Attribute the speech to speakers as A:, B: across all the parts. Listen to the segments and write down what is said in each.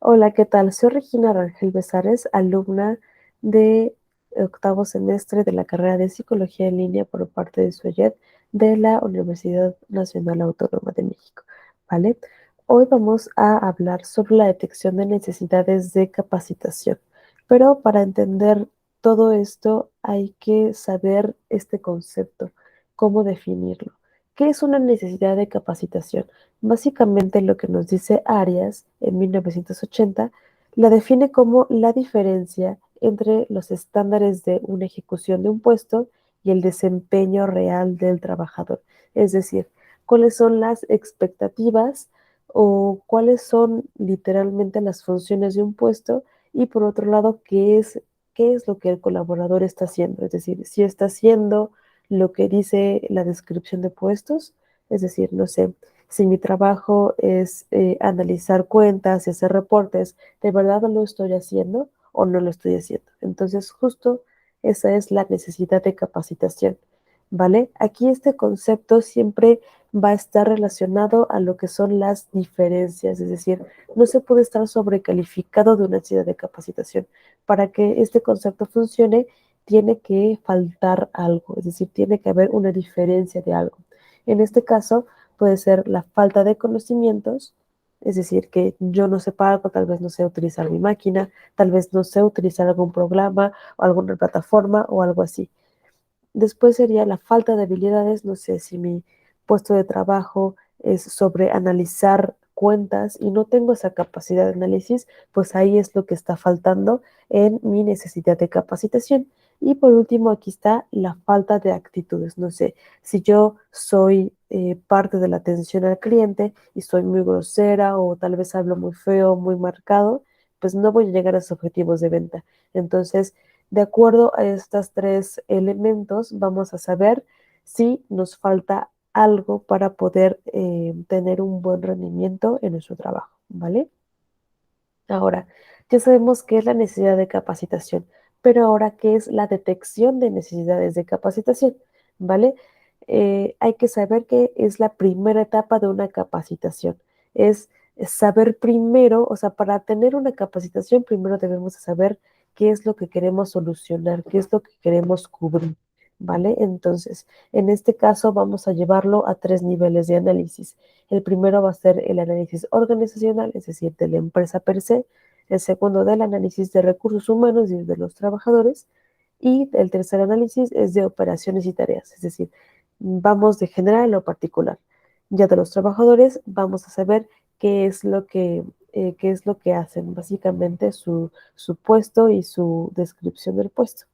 A: Hola, ¿qué tal? Soy Regina Rangel Besares, alumna de octavo semestre de la carrera de Psicología en línea por parte de SUEYET de la Universidad Nacional Autónoma de México, ¿vale? Hoy vamos a hablar sobre la detección de necesidades de capacitación, pero para entender todo esto hay que saber este concepto, cómo definirlo. ¿Qué es una necesidad de capacitación? Básicamente lo que nos dice Arias en 1980 la define como la diferencia entre los estándares de una ejecución de un puesto y el desempeño real del trabajador. Es decir, cuáles son las expectativas o cuáles son literalmente las funciones de un puesto y por otro lado, qué es lo que el colaborador está haciendo. Es decir, si está haciendo lo que dice la descripción de puestos, es decir, no sé, si mi trabajo es analizar cuentas y hacer reportes, ¿de verdad lo estoy haciendo o no lo estoy haciendo? Entonces, justo esa es la necesidad de capacitación, ¿vale? Aquí este concepto siempre va a estar relacionado a lo que son las diferencias, es decir, no se puede estar sobrecalificado de una necesidad de capacitación. Para que este concepto funcione, tiene que faltar algo, es decir, tiene que haber una diferencia de algo. En este caso, puede ser la falta de conocimientos, es decir, que yo no sepa algo, tal vez no sé utilizar mi máquina, tal vez no sé utilizar algún programa o alguna plataforma o algo así. Después sería la falta de habilidades, no sé si mi puesto de trabajo es sobre analizar cuentas y no tengo esa capacidad de análisis, pues ahí es lo que está faltando en mi necesidad de capacitación. Y por último, aquí está la falta de actitudes. No sé, si yo soy parte de la atención al cliente y soy muy grosera o tal vez hablo muy feo, muy marcado, pues no voy a llegar a esos objetivos de venta. Entonces, de acuerdo a estos tres elementos, vamos a saber si nos falta algo para poder tener un buen rendimiento en nuestro trabajo, ¿vale? Ahora, ya sabemos qué es la necesidad de capacitación, pero ahora, ¿qué es la detección de necesidades de capacitación? ¿Vale? Hay que saber que es la primera etapa de una capacitación. Es saber primero, o sea, para tener una capacitación, primero debemos saber qué es lo que queremos solucionar, qué es lo que queremos cubrir, ¿vale? Entonces, en este caso vamos a llevarlo a tres niveles de análisis. El primero va a ser el análisis organizacional, es decir, de la empresa per se. El segundo del análisis de recursos humanos y de los trabajadores. Y el tercer análisis es de operaciones y tareas, es decir, vamos de general a lo particular. Ya de los trabajadores vamos a saber qué es lo que hacen, básicamente su puesto y su descripción del puesto.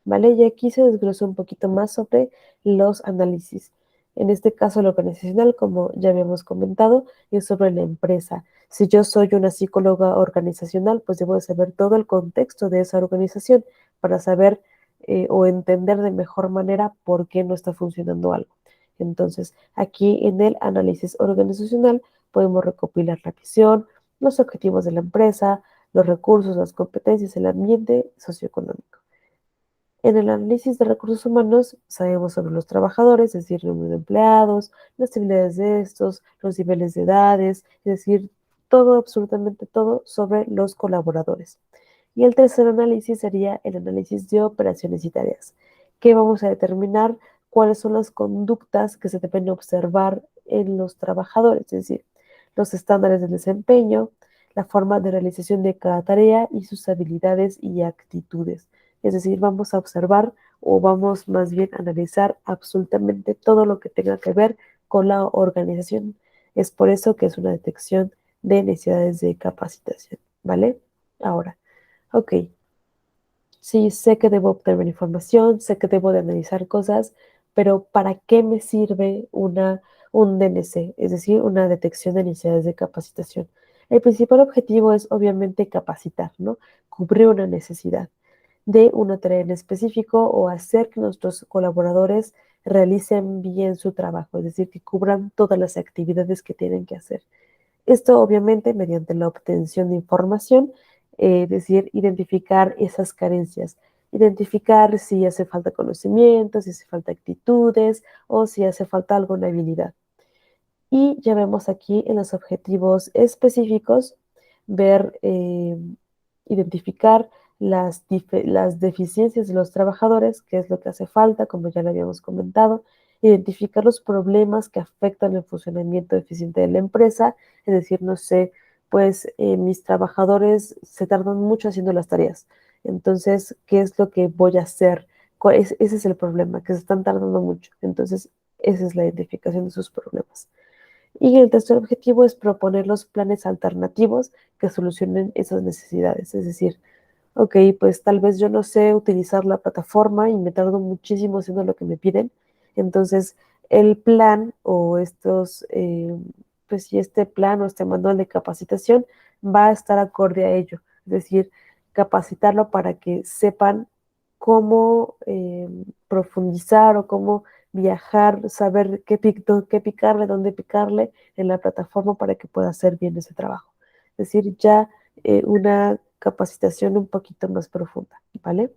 A: ¿Vale? Y aquí se desglosó un poquito más sobre los análisis. En este caso, lo organizacional, como ya habíamos comentado, es sobre la empresa. Si yo soy una psicóloga organizacional, pues debo de saber todo el contexto de esa organización para saber o entender de mejor manera por qué no está funcionando algo. Entonces, aquí en el análisis organizacional podemos recopilar la visión, los objetivos de la empresa, los recursos, las competencias, el ambiente socioeconómico. En el análisis de recursos humanos sabemos sobre los trabajadores, es decir, el número de empleados, las habilidades de estos, los niveles de edades, es decir, todo, absolutamente todo sobre los colaboradores. Y el tercer análisis sería el análisis de operaciones y tareas, que vamos a determinar cuáles son las conductas que se deben observar en los trabajadores, es decir, los estándares de desempeño, la forma de realización de cada tarea y sus habilidades y actitudes. Es decir, vamos a observar o vamos más bien a analizar absolutamente todo lo que tenga que ver con la organización. Es por eso que es una detección de necesidades de capacitación, ¿vale? Ahora, ok, sí, sé que debo obtener información, sé que debo de analizar cosas, pero ¿para qué me sirve un DNC? Es decir, una detección de necesidades de capacitación. El principal objetivo es obviamente capacitar, ¿no? Cubrir una necesidad de una tarea en específico o hacer que nuestros colaboradores realicen bien su trabajo, es decir, que cubran todas las actividades que tienen que hacer. Esto obviamente mediante la obtención de información, es decir, identificar esas carencias, identificar si hace falta conocimiento, si hace falta actitudes o si hace falta alguna habilidad. Y ya vemos aquí en los objetivos específicos, ver, identificar las deficiencias de los trabajadores, qué es lo que hace falta, como ya lo habíamos comentado, identificar los problemas que afectan el funcionamiento eficiente de la empresa, es decir, no sé, pues mis trabajadores se tardan mucho haciendo las tareas. Entonces, ¿qué es lo que voy a hacer? Ese es el problema, que se están tardando mucho. Entonces, esa es la identificación de sus problemas. Y el tercer objetivo es proponer los planes alternativos que solucionen esas necesidades. Es decir, ok, pues tal vez yo no sé utilizar la plataforma y me tardo muchísimo haciendo lo que me piden. Entonces, el plan o pues si este plan o este manual de capacitación va a estar acorde a ello. Es decir, capacitarlo para que sepan cómo profundizar o cómo viajar, saber qué picarle, dónde picarle en la plataforma para que pueda hacer bien ese trabajo. Es decir, ya una capacitación un poquito más profunda, ¿vale?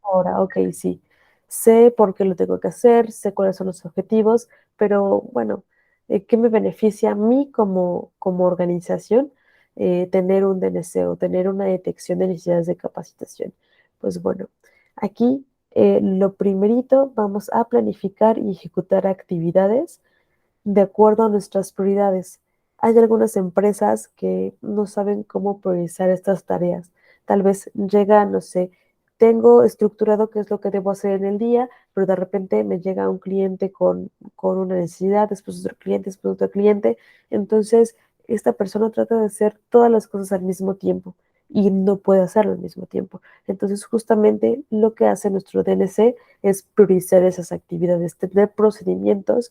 A: Ahora, ok, sí, sé por qué lo tengo que hacer, sé cuáles son los objetivos, pero bueno, ¿qué me beneficia a mí como organización tener un DNC o tener una detección de necesidades de capacitación? Pues bueno, aquí lo primerito vamos a planificar y ejecutar actividades de acuerdo a nuestras prioridades. Hay algunas empresas que no saben cómo priorizar estas tareas. Tal vez llega, no sé, tengo estructurado qué es lo que debo hacer en el día, pero de repente me llega un cliente con una necesidad, después otro cliente, después otro cliente. Entonces, esta persona trata de hacer todas las cosas al mismo tiempo y no puede hacerlo al mismo tiempo. Entonces, justamente lo que hace nuestro DNC es priorizar esas actividades, tener procedimientos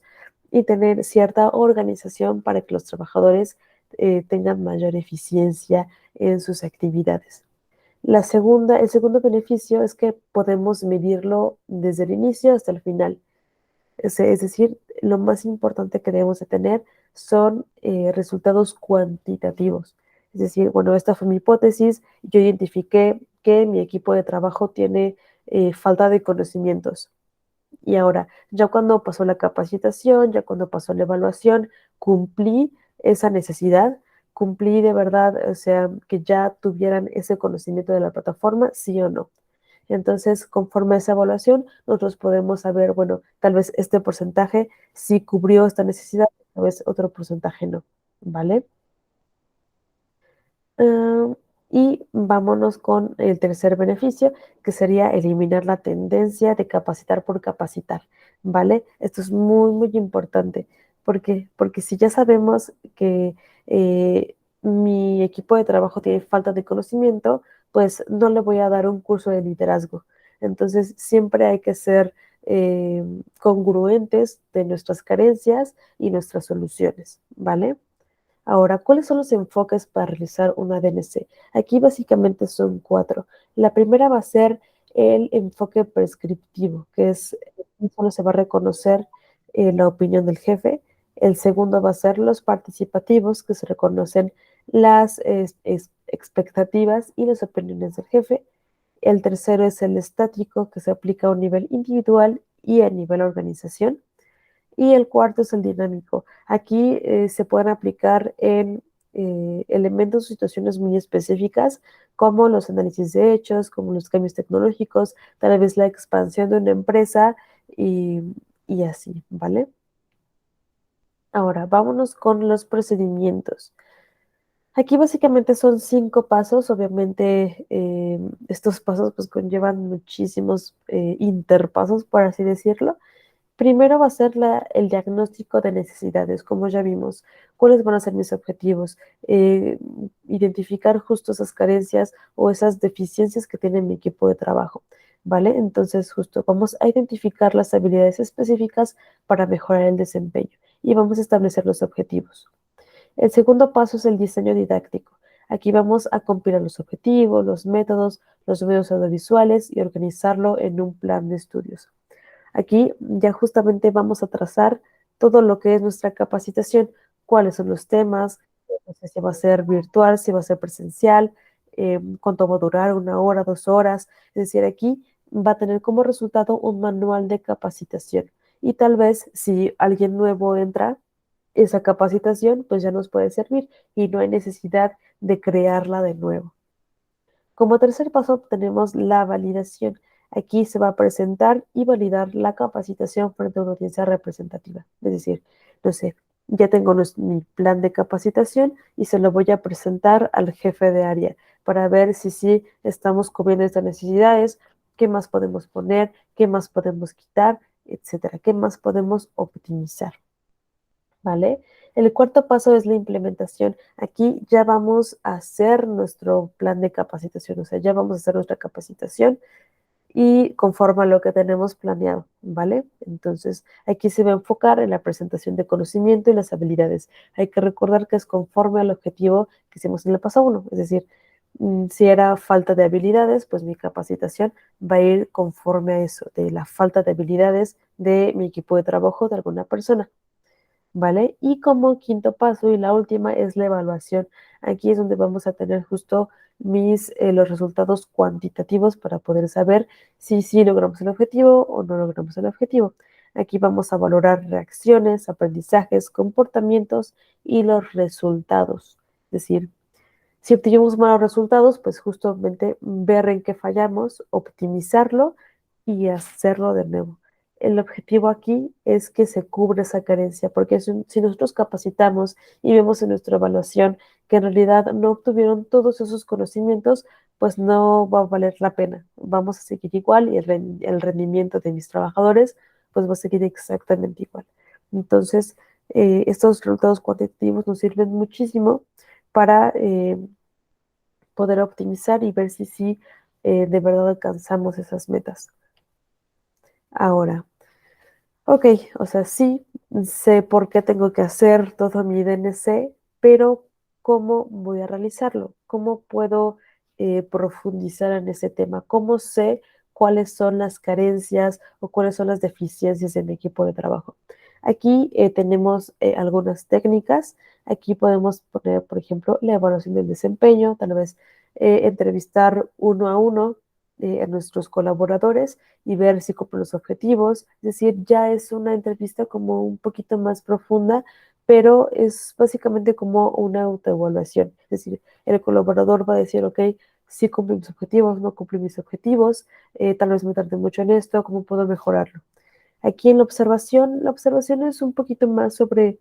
A: y tener cierta organización para que los trabajadores tengan mayor eficiencia en sus actividades. El segundo beneficio es que podemos medirlo desde el inicio hasta el final. Es decir, lo más importante que debemos de tener son resultados cuantitativos. Es decir, bueno, esta fue mi hipótesis, yo identifiqué que mi equipo de trabajo tiene falta de conocimientos. Y ahora, ya cuando pasó la capacitación, ya cuando pasó la evaluación, cumplí esa necesidad, cumplí de verdad, o sea, que ya tuvieran ese conocimiento de la plataforma, sí o no. Entonces, conforme a esa evaluación, nosotros podemos saber, bueno, tal vez este porcentaje sí cubrió esta necesidad, tal vez otro porcentaje no, ¿vale? Uh, y vámonos con el tercer beneficio, que sería eliminar la tendencia de capacitar por capacitar, ¿vale? Esto es muy, muy importante. ¿Por qué? Porque si ya sabemos que mi equipo de trabajo tiene falta de conocimiento, pues no le voy a dar un curso de liderazgo. Entonces, siempre hay que ser congruentes de nuestras carencias y nuestras soluciones, ¿vale? Ahora, ¿cuáles son los enfoques para realizar una DNC? Aquí básicamente son cuatro. La primera va a ser el enfoque prescriptivo, que es solo se va a reconocer la opinión del jefe. El segundo va a ser los participativos, que se reconocen las expectativas y las opiniones del jefe. El tercero es el estático, que se aplica a un nivel individual y a nivel organización. Y el cuarto es el dinámico. Aquí se pueden aplicar en elementos o situaciones muy específicas, como los análisis de hechos, como los cambios tecnológicos, tal vez la expansión de una empresa y, y así, ¿vale? Ahora, vámonos con los procedimientos. Aquí básicamente son 5 pasos, obviamente estos pasos pues conllevan muchísimos interpasos, por así decirlo. Primero va a ser el diagnóstico de necesidades, como ya vimos, cuáles van a ser mis objetivos, identificar justo esas carencias o esas deficiencias que tiene mi equipo de trabajo, ¿vale? Entonces, justo vamos a identificar las habilidades específicas para mejorar el desempeño y vamos a establecer los objetivos. El segundo paso es el diseño didáctico. Aquí vamos a compilar los objetivos, los métodos, los medios audiovisuales y organizarlo en un plan de estudios. Aquí ya justamente vamos a trazar todo lo que es nuestra capacitación, cuáles son los temas, no sé si va a ser virtual, si va a ser presencial, cuánto va a durar, 1 hora, 2 horas. Es decir, aquí va a tener como resultado un manual de capacitación. Y tal vez si alguien nuevo entra, esa capacitación pues ya nos puede servir y no hay necesidad de crearla de nuevo. Como tercer paso tenemos la validación. Aquí se va a presentar y validar la capacitación frente a una audiencia representativa. Es decir, no sé, ya tengo mi plan de capacitación y se lo voy a presentar al jefe de área para ver si sí estamos cubriendo estas necesidades, qué más podemos poner, qué más podemos quitar, etcétera, qué más podemos optimizar. ¿Vale? El cuarto paso es la implementación. Aquí ya vamos a hacer nuestro plan de capacitación, o sea, ya vamos a hacer nuestra capacitación y conforme a lo que tenemos planeado, ¿vale? Entonces, aquí se va a enfocar en la presentación de conocimiento y las habilidades. Hay que recordar que es conforme al objetivo que hicimos en el paso uno, es decir, si era falta de habilidades, pues mi capacitación va a ir conforme a eso, de la falta de habilidades de mi equipo de trabajo de alguna persona. ¿Vale? Y como quinto paso y la última es la evaluación. Aquí es donde vamos a tener justo los resultados cuantitativos para poder saber si sí logramos el objetivo o no logramos el objetivo. Aquí vamos a valorar reacciones, aprendizajes, comportamientos y los resultados. Es decir, si obtuvimos malos resultados, pues justamente ver en qué fallamos, optimizarlo y hacerlo de nuevo. El objetivo aquí es que se cubra esa carencia, porque si nosotros capacitamos y vemos en nuestra evaluación que en realidad no obtuvieron todos esos conocimientos, pues no va a valer la pena. Vamos a seguir igual y el rendimiento de mis trabajadores pues va a seguir exactamente igual. Entonces, estos resultados cuantitativos nos sirven muchísimo para poder optimizar y ver si sí de verdad alcanzamos esas metas. Ahora, ok, o sea, sí, sé por qué tengo que hacer todo mi DNC, pero ¿cómo voy a realizarlo? ¿Cómo puedo profundizar en ese tema? ¿Cómo sé cuáles son las carencias o cuáles son las deficiencias de mi equipo de trabajo? Aquí tenemos algunas técnicas. Aquí podemos poner, por ejemplo, la evaluación del desempeño, tal vez entrevistar uno a uno a nuestros colaboradores y ver si cumplen los objetivos. Es decir, ya es una entrevista como un poquito más profunda, pero es básicamente como una autoevaluación. Es decir, el colaborador va a decir, ok, sí cumplí mis objetivos, no cumplí mis objetivos, tal vez me tardé mucho en esto, ¿cómo puedo mejorarlo? Aquí en la observación es un poquito más sobre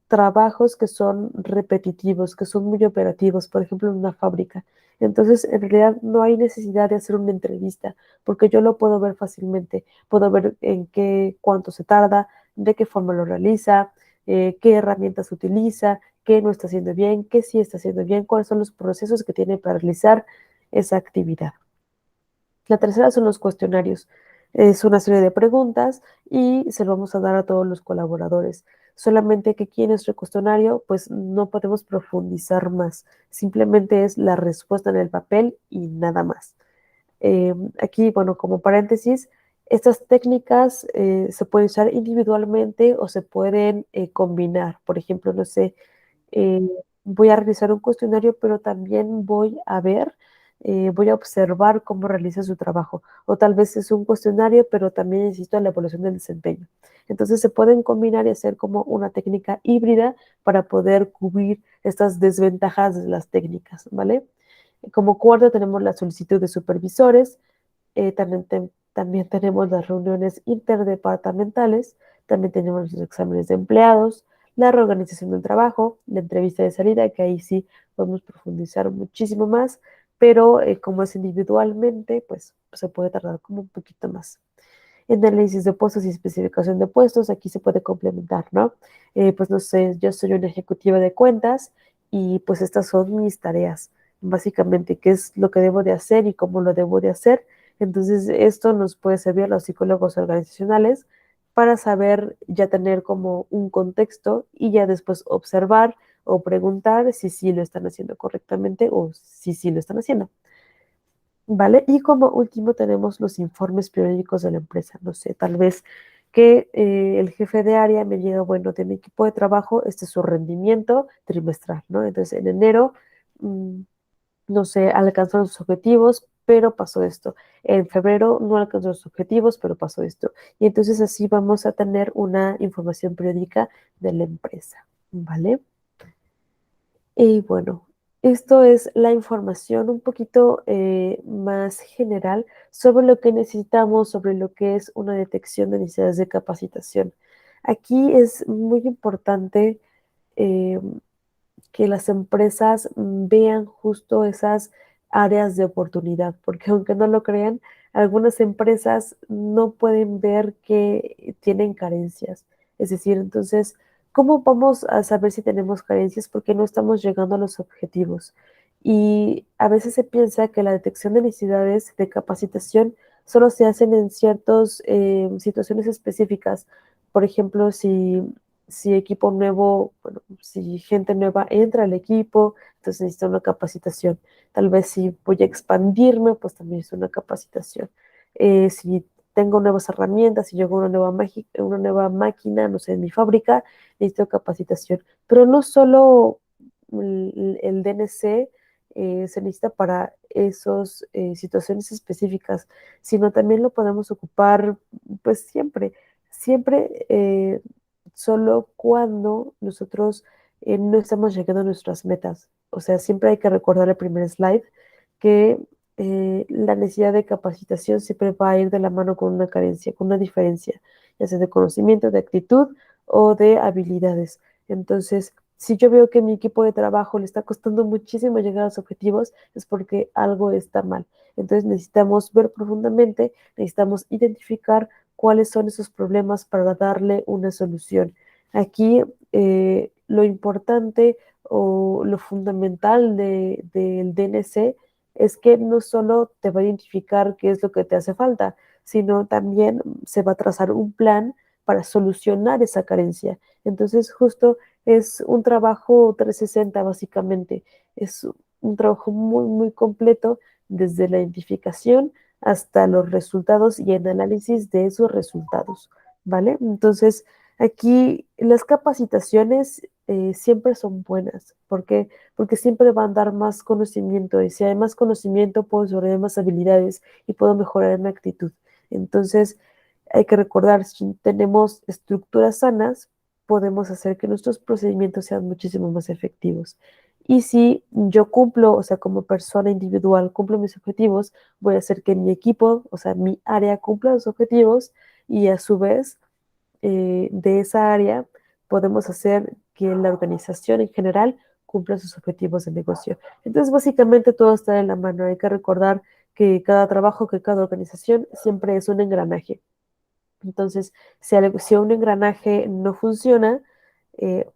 A: trabajos que son repetitivos, que son muy operativos, por ejemplo, en una fábrica. Entonces, en realidad no hay necesidad de hacer una entrevista, porque yo lo puedo ver fácilmente. Puedo ver cuánto se tarda, de qué forma lo realiza, qué herramientas utiliza, qué no está haciendo bien, qué sí está haciendo bien, cuáles son los procesos que tiene para realizar esa actividad. La tercera son los cuestionarios. Es una serie de preguntas y se lo vamos a dar a todos los colaboradores. Solamente que aquí en nuestro cuestionario, pues no podemos profundizar más. Simplemente es la respuesta en el papel y nada más. Aquí, bueno, como paréntesis, estas técnicas se pueden usar individualmente o se pueden combinar. Por ejemplo, no sé, eh, voy a realizar un cuestionario, pero también voy a observar cómo realiza su trabajo. O tal vez es un cuestionario, pero también necesito la evaluación del desempeño. Entonces se pueden combinar y hacer como una técnica híbrida para poder cubrir estas desventajas de las técnicas, ¿vale? Como cuarto tenemos la solicitud de supervisores, también tenemos las reuniones interdepartamentales, también tenemos los exámenes de empleados, la reorganización del trabajo, la entrevista de salida, que ahí sí podemos profundizar muchísimo más, pero como es individualmente, pues se puede tardar como un poquito más. En análisis de puestos y especificación de puestos, aquí se puede complementar, ¿no? Pues no sé, yo soy una ejecutiva de cuentas y pues estas son mis tareas, básicamente, qué es lo que debo de hacer y cómo lo debo de hacer. Entonces, esto nos puede servir a los psicólogos organizacionales para saber ya tener como un contexto y ya después observar o preguntar si sí lo están haciendo correctamente o si sí lo están haciendo. ¿Vale? Y como último tenemos los informes periódicos de la empresa. No sé, tal vez que el jefe de área me diga, bueno, de mi equipo de trabajo, este es su rendimiento trimestral, ¿no? Entonces, en enero, mmm, no sé, alcanzaron sus objetivos, pero pasó esto. En febrero no alcanzó sus objetivos, pero pasó esto. Y entonces así vamos a tener una información periódica de la empresa, ¿vale? Y bueno, Esto es la información un poquito más general sobre lo que necesitamos, sobre lo que es una detección de necesidades de capacitación. Aquí es muy importante eh, que las empresas vean justo esas áreas de oportunidad, porque aunque no lo crean, algunas empresas no pueden ver que tienen carencias. Es decir, entonces, ¿cómo vamos a saber si tenemos carencias? Porque no estamos llegando a los objetivos. Y a veces se piensa que la detección de necesidades de capacitación solo se hacen en ciertas situaciones específicas. Por ejemplo, si equipo nuevo, bueno, si gente nueva entra al equipo, entonces necesito una capacitación. Tal vez si voy a expandirme, pues también es una capacitación. Si tengo nuevas herramientas, si llegó una nueva máquina, no sé, en mi fábrica, necesito capacitación. Pero no solo el DNC se necesita para esas situaciones específicas, sino también lo podemos ocupar pues siempre, siempre solo cuando nosotros no estamos llegando a nuestras metas. O sea, siempre hay que recordar el primer slide que la necesidad de capacitación siempre va a ir de la mano con una carencia, con una diferencia, ya sea de conocimiento, de actitud o de habilidades. Entonces, si yo veo que mi equipo de trabajo le está costando muchísimo llegar a los objetivos, es porque algo está mal. Entonces necesitamos ver profundamente, necesitamos identificar cuáles son esos problemas para darle una solución. Aquí lo importante o lo fundamental del DNC es que no solo te va a identificar qué es lo que te hace falta, sino también se va a trazar un plan para solucionar esa carencia. Entonces, justo es un trabajo 360 básicamente. Es un trabajo muy, muy completo desde la identificación hasta los resultados y el análisis de esos resultados, ¿vale? Entonces, aquí las capacitaciones siempre son buenas. ¿Por qué? Porque siempre van a dar más conocimiento y si hay más conocimiento puedo desarrollar más habilidades y puedo mejorar mi actitud. Entonces, hay que recordar, si tenemos estructuras sanas, podemos hacer que nuestros procedimientos sean muchísimo más efectivos. Y si yo cumplo, o sea, como persona individual, cumplo mis objetivos, voy a hacer que mi equipo, o sea, mi área cumpla los objetivos y a su vez de esa área podemos hacer que la organización en general cumpla sus objetivos de negocio. Entonces, básicamente todo está en la mano. Hay que recordar que cada trabajo, que cada organización siempre es un engranaje. Entonces, si un engranaje no funciona, eh,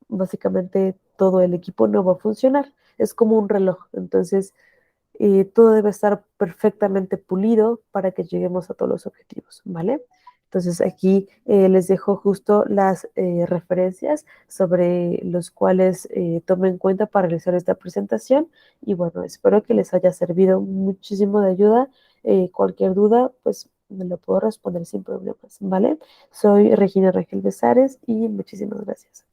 A: básicamente todo el equipo no va a funcionar. Es como un reloj. Entonces, todo debe estar perfectamente pulido para que lleguemos a todos los objetivos, ¿vale? Entonces aquí les dejo justo las referencias sobre los cuales tomen en cuenta para realizar esta presentación y bueno, espero que les haya servido muchísimo de ayuda. Cualquier duda, pues me lo puedo responder sin problemas, ¿vale? Soy Regina Regel Besares y muchísimas gracias.